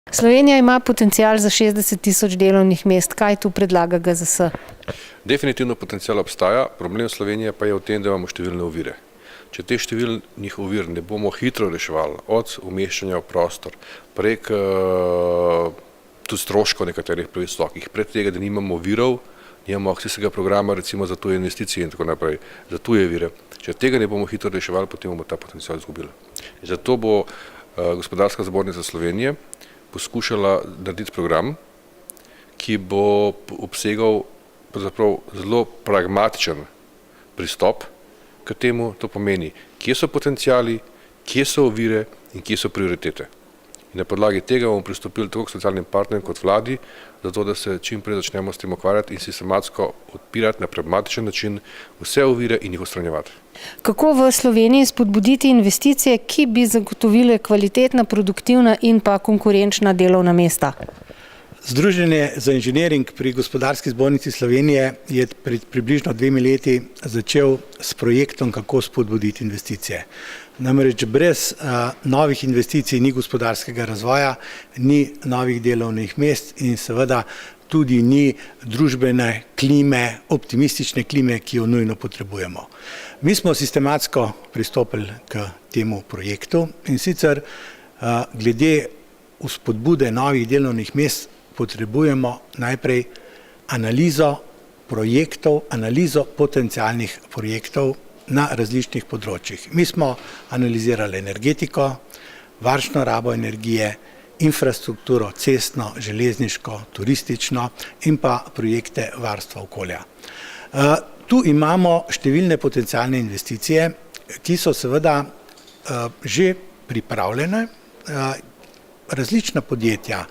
Slovenija ima potencial za 60.000 delovnih mest. Kaj tu predlaga GZS? Definitivno potencial obstaja, problem Slovenije pa je v tem, da imamo številne ovire. Če te številnih ovir ne bomo hitro reševali, od umeščanja v prostor, prek tudi stroškov nekaterih previsokih, pred tega, da nimamo virov, nimamo akcijskega programa recimo za tuje investicije in tako naprej, za tuje vire. Če tega ne bomo hitro reševali, potem bomo ta potencial izgubili. Zato bo Gospodarska zbornica Slovenije poskušala narediti program, ki bo obsegal pravzaprav zelo pragmatičen pristop k temu. To pomeni, kje so potenciali, kje so ovire in kje so prioritete. In na podlagi tega bomo pristopili tako k socialnim partnerjem kot vladi, zato da se čim prej začnemo s tem ukvarjati in sistematsko odpirati na pragmatičen način vse ovire in jih odstranjevati. Kako v Sloveniji spodbuditi investicije, ki bi zagotovile kvalitetna, produktivna in pa konkurenčna delovna mesta? Združenje za inženiring pri Gospodarski zbornici Slovenije je pred približno 2 leti začel s projektom, kako spodbuditi investicije. Namreč brez novih investicij ni gospodarskega razvoja, ni novih delovnih mest in seveda tudi ni družbene klime, optimistične klime, ki jo nujno potrebujemo. Mi smo sistematsko pristopili k temu projektu in sicer glede vzpodbude novih delovnih mest potrebujemo najprej analizo projektov, analizo potencialnih projektov na različnih področjih. Mi smo analizirali energetiko, varčno rabo energije, infrastrukturo, cestno, železniško, turistično in pa projekte varstva okolja. Tu imamo številne potencialne investicije, ki so seveda že pripravljene. Različna podjetja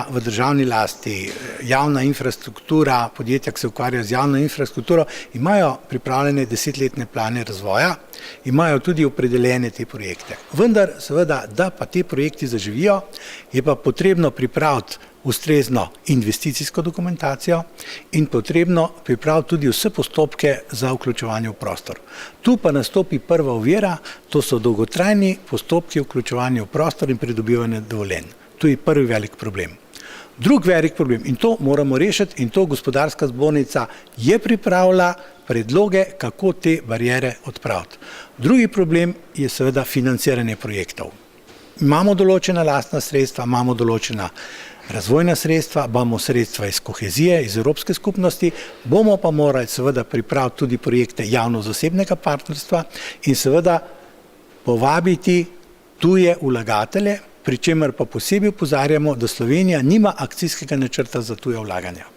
v državni lasti, javna infrastruktura, podjetja, ki se ukvarjajo z javno infrastrukturo, imajo pripravljene 10-letne plane razvoja, imajo tudi opredeljene te projekte. Vendar seveda, da pa te projekti zaživijo, je pa potrebno pripraviti ustrezno investicijsko dokumentacijo in potrebno pripraviti tudi vse postopke za vključevanje v prostor. Tu pa nastopi prva ovira, to so dolgotrajni postopki vključevanja v prostor in pridobivanje dovoljenj. To je prvi velik problem. Drugi velik problem, in to moramo rešiti, in to Gospodarska zbornica je pripravila predloge, kako te bariere odpraviti. Drugi problem je seveda financiranje projektov. Imamo določena lastna sredstva, imamo določena razvojna sredstva, imamo sredstva iz kohezije, iz Evropske skupnosti, bomo pa morali seveda pripraviti tudi projekte javno-zasebnega partnerstva in seveda povabiti tuje vlagatelje, pri čemer pa posebej opozarjamo, da Slovenija nima akcijskega načrta za tuja vlaganja.